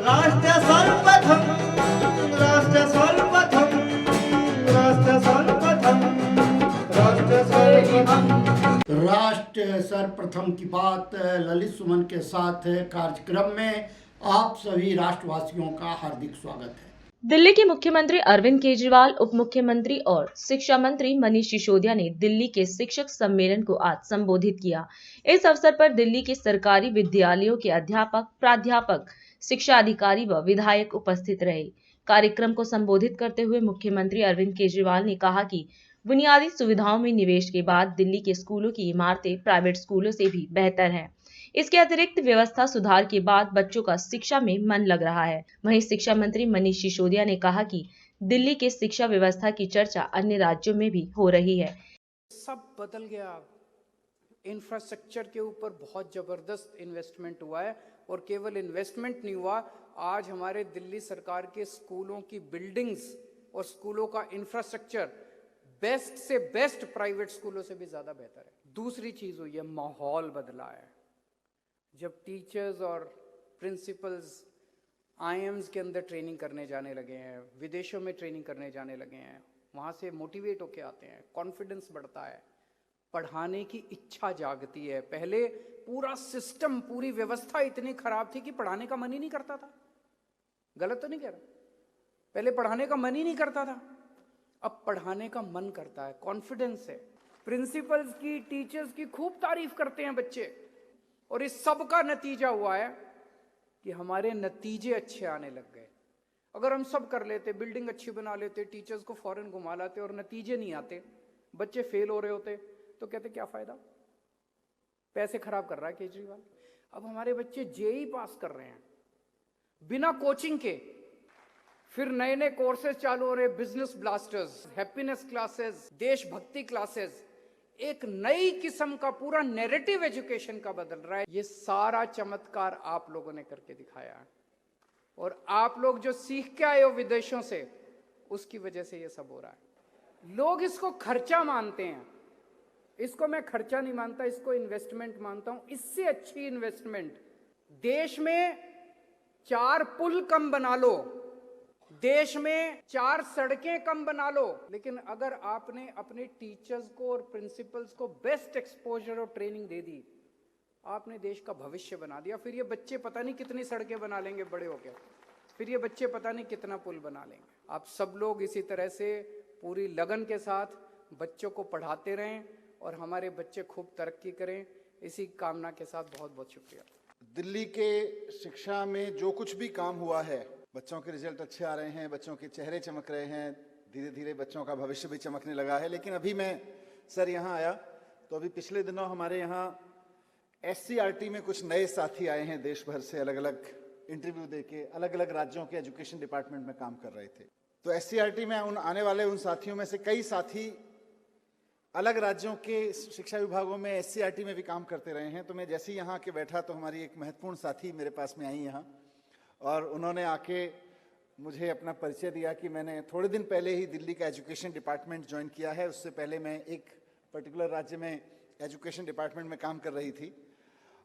राष्ट्र सर्वप्रथम, राष्ट्र सर्वप्रथम, राष्ट्र सर्वप्रथम, राष्ट्र सर्वप्रथम। राष्ट्र सर्वप्रथम की बात ललित सुमन के साथ कार्यक्रम में आप सभी राष्ट्रवासियों का हार्दिक स्वागत है। दिल्ली के मुख्यमंत्री अरविंद केजरीवाल, उप मुख्यमंत्री और शिक्षा मंत्री मनीष सिसोदिया ने दिल्ली के शिक्षक सम्मेलन को आज संबोधित किया। इस अवसर पर दिल्ली के सरकारी विद्यालयों के अध्यापक, प्राध्यापक, शिक्षा अधिकारी व विधायक उपस्थित रहे। कार्यक्रम को संबोधित करते हुए मुख्यमंत्री अरविंद केजरीवाल ने कहा कि बुनियादी सुविधाओं में निवेश के बाद दिल्ली के स्कूलों की इमारतें प्राइवेट स्कूलों से भी बेहतर हैं। इसके अतिरिक्त व्यवस्था सुधार के बाद बच्चों का शिक्षा में मन लग रहा है। वहीं शिक्षा मंत्री मनीष सिसोदिया ने कहा कि दिल्ली के शिक्षा व्यवस्था की चर्चा अन्य राज्यों में भी हो रही है। सब बदल गया। इंफ्रास्ट्रक्चर के ऊपर बहुत जबरदस्त इन्वेस्टमेंट हुआ है और केवल इन्वेस्टमेंट नहीं हुआ, आज हमारे दिल्ली सरकार के स्कूलों की बिल्डिंग्स और स्कूलों का इंफ्रास्ट्रक्चर बेस्ट से बेस्ट प्राइवेट स्कूलों से भी ज्यादा बेहतर है। दूसरी चीज हुई है, माहौल बदला है। जब टीचर्स और प्रिंसिपल्स आईएम्स के अंदर ट्रेनिंग करने जाने लगे हैं, विदेशों में ट्रेनिंग करने जाने लगे हैं, वहाँ से मोटिवेट होके आते हैं, कॉन्फिडेंस बढ़ता है, पढ़ाने की इच्छा जागती है। पहले पूरा सिस्टम, पूरी व्यवस्था इतनी खराब थी कि पढ़ाने का मन ही नहीं करता था। गलत तो नहीं कह रहा, पहले पढ़ाने का मन ही नहीं करता था, अब पढ़ाने का मन करता है, कॉन्फिडेंस है। प्रिंसिपल्स की, टीचर्स की खूब तारीफ करते हैं बच्चे, और इस सब का नतीजा हुआ है कि हमारे नतीजे अच्छे आने लग गए। अगर हम सब कर लेते, बिल्डिंग अच्छी बना लेते, टीचर्स को फॉरेन घुमा लाते और नतीजे नहीं आते, बच्चे फेल हो रहे होते, तो कहते क्या फायदा, पैसे खराब कर रहा है केजरीवाल। अब हमारे बच्चे जेईई पास कर रहे हैं बिना कोचिंग के, फिर नए नए कोर्सेज चालू हो रहे, बिजनेस ब्लास्टर्स, हैप्पीनेस क्लासेस, देशभक्ति क्लासेस, एक नई किस्म का पूरा नैरेटिव एजुकेशन का बदल रहा है। ये सारा चमत्कार आप लोगों ने करके दिखाया है, और आप लोग जो सीख के आए हो विदेशों से, उसकी वजह से ये सब हो रहा है। लोग इसको खर्चा मानते हैं, इसको मैं खर्चा नहीं मानता, इसको इन्वेस्टमेंट मानता हूं। इससे अच्छी इन्वेस्टमेंट, देश में 4 पुल कम बना लो, देश में 4 सड़कें कम बना लो, लेकिन अगर आपने अपने टीचर्स को और प्रिंसिपल्स को बेस्ट एक्सपोजर और ट्रेनिंग दे दी, आपने देश का भविष्य बना दिया। फिर ये बच्चे पता नहीं कितनी सड़कें बना लेंगे बड़े होकर, फिर ये बच्चे पता नहीं कितना पुल बना लेंगे। आप सब लोग इसी तरह से पूरी लगन के साथ बच्चों को पढ़ाते रहें और हमारे बच्चे खूब तरक्की करें, इसी कामना के साथ बहुत बहुत शुक्रिया। दिल्ली के शिक्षा में जो कुछ भी काम हुआ है, बच्चों के रिजल्ट अच्छे आ रहे हैं, बच्चों के चेहरे चमक रहे हैं, धीरे धीरे बच्चों का भविष्य भी चमकने लगा है। लेकिन अभी मैं सर यहाँ आया तो अभी पिछले दिनों हमारे यहाँ एससीईआरटी में कुछ नए साथी आए हैं, देश भर से अलग अलग इंटरव्यू देके अलग अलग राज्यों के एजुकेशन डिपार्टमेंट में काम कर रहे थे। तो एससीईआरटी में आने वाले उन साथियों में से कई साथी अलग राज्यों के शिक्षा विभागों में एससीईआरटी में भी काम करते रहे हैं। तो मैं जैसे ही यहाँ आके बैठा तो हमारी एक महत्वपूर्ण साथी मेरे पास में आई यहाँ, और उन्होंने आके मुझे अपना परिचय दिया कि मैंने थोड़े दिन पहले ही दिल्ली का एजुकेशन डिपार्टमेंट ज्वाइन किया है। उससे पहले मैं एक पर्टिकुलर राज्य में एजुकेशन डिपार्टमेंट में काम कर रही थी,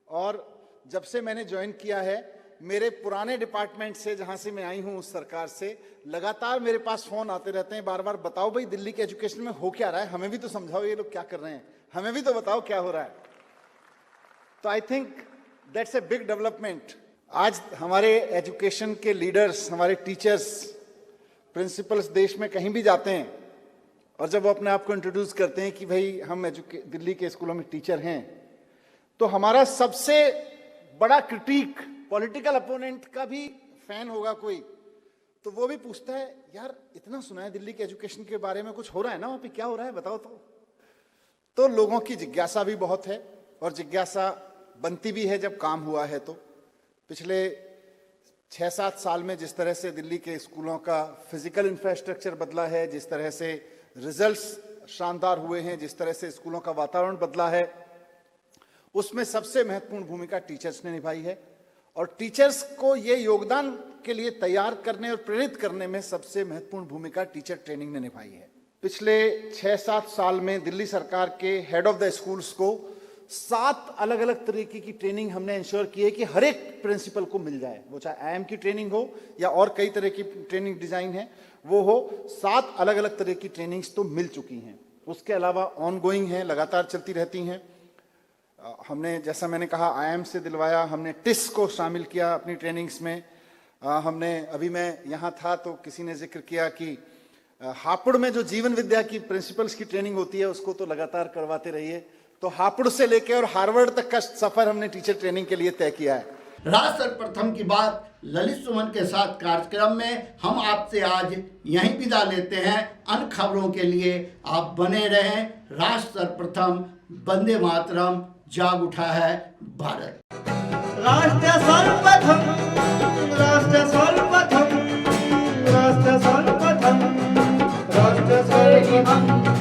और जब से मैंने ज्वाइन किया है, मेरे पुराने डिपार्टमेंट से, जहाँ से मैं आई हूँ उस सरकार से, लगातार मेरे पास फ़ोन आते रहते हैं, बार बार बताओ भाई दिल्ली के एजुकेशन में हो क्या रहा है, हमें भी तो समझाओ ये लोग क्या कर रहे हैं, हमें भी तो बताओ क्या हो रहा है। तो I think that's a big development. आज हमारे एजुकेशन के लीडर्स, हमारे टीचर्स, प्रिंसिपल्स देश में कहीं भी जाते हैं और जब वो अपने आप को इंट्रोड्यूस करते हैं कि भाई हम दिल्ली के स्कूलों में टीचर हैं, तो हमारा सबसे बड़ा क्रिटिक पॉलिटिकल अपोनेंट का भी फैन होगा कोई, तो वो भी पूछता है यार इतना सुना है दिल्ली के एजुकेशन के बारे में, कुछ हो रहा है ना वहाँ पे, क्या हो रहा है बताओ। तो लोगों की जिज्ञासा भी बहुत है, और जिज्ञासा बनती भी है जब काम हुआ है। तो पिछले 6-7 साल में जिस तरह से दिल्ली के स्कूलों का फिजिकल इंफ्रास्ट्रक्चर बदला है, जिस तरह से रिजल्ट्स शानदार हुए हैं, जिस तरह से स्कूलों का वातावरण बदला है, उसमें सबसे महत्वपूर्ण भूमिका टीचर्स ने निभाई है। और टीचर्स को ये योगदान के लिए तैयार करने और प्रेरित करने में सबसे महत्वपूर्ण भूमिका टीचर ट्रेनिंग ने निभाई है। पिछले 6-7 साल में दिल्ली सरकार के हेड ऑफ द स्कूल्स को 7 अलग अलग तरीके की ट्रेनिंग हमने इंश्योर की है कि हर एक प्रिंसिपल को मिल जाए, वो चाहे आईएम की ट्रेनिंग हो या और कई तरह की ट्रेनिंग डिजाइन है वो हो। 7 अलग अलग तरह की ट्रेनिंग्स तो मिल चुकी हैं, उसके अलावा ऑनगोइंग हैं, लगातार चलती रहती हैं। हमने जैसा मैंने कहा आईएम से दिलवाया, हमने टिस को शामिल किया अपनी ट्रेनिंग्स में। हमने अभी मैं यहाँ था तो किसी ने जिक्र किया कि हापुड़ में जो जीवन विद्या की प्रिंसिपल्स की ट्रेनिंग होती है उसको तो लगातार करवाते रहिए। तो हापुड़ से लेकर और हार्वर्ड तक का सफर हमने टीचर ट्रेनिंग के लिए तय किया है। राष्ट्र सर्वप्रथम की बात ललित सुमन के साथ कार्यक्रम में हम आपसे आज यहीं विदा लेते हैं। अन्य खबरों के लिए आप बने रहें। राष्ट्र सर्वप्रथम, वंदे मातरम, जाग उठा है भारत। राष्ट्र सर्वप्रथम, राष्ट्र सर्वप्रथम, राष्ट्र सर्वप्रथम, राष्ट्र सर्वप्रथम।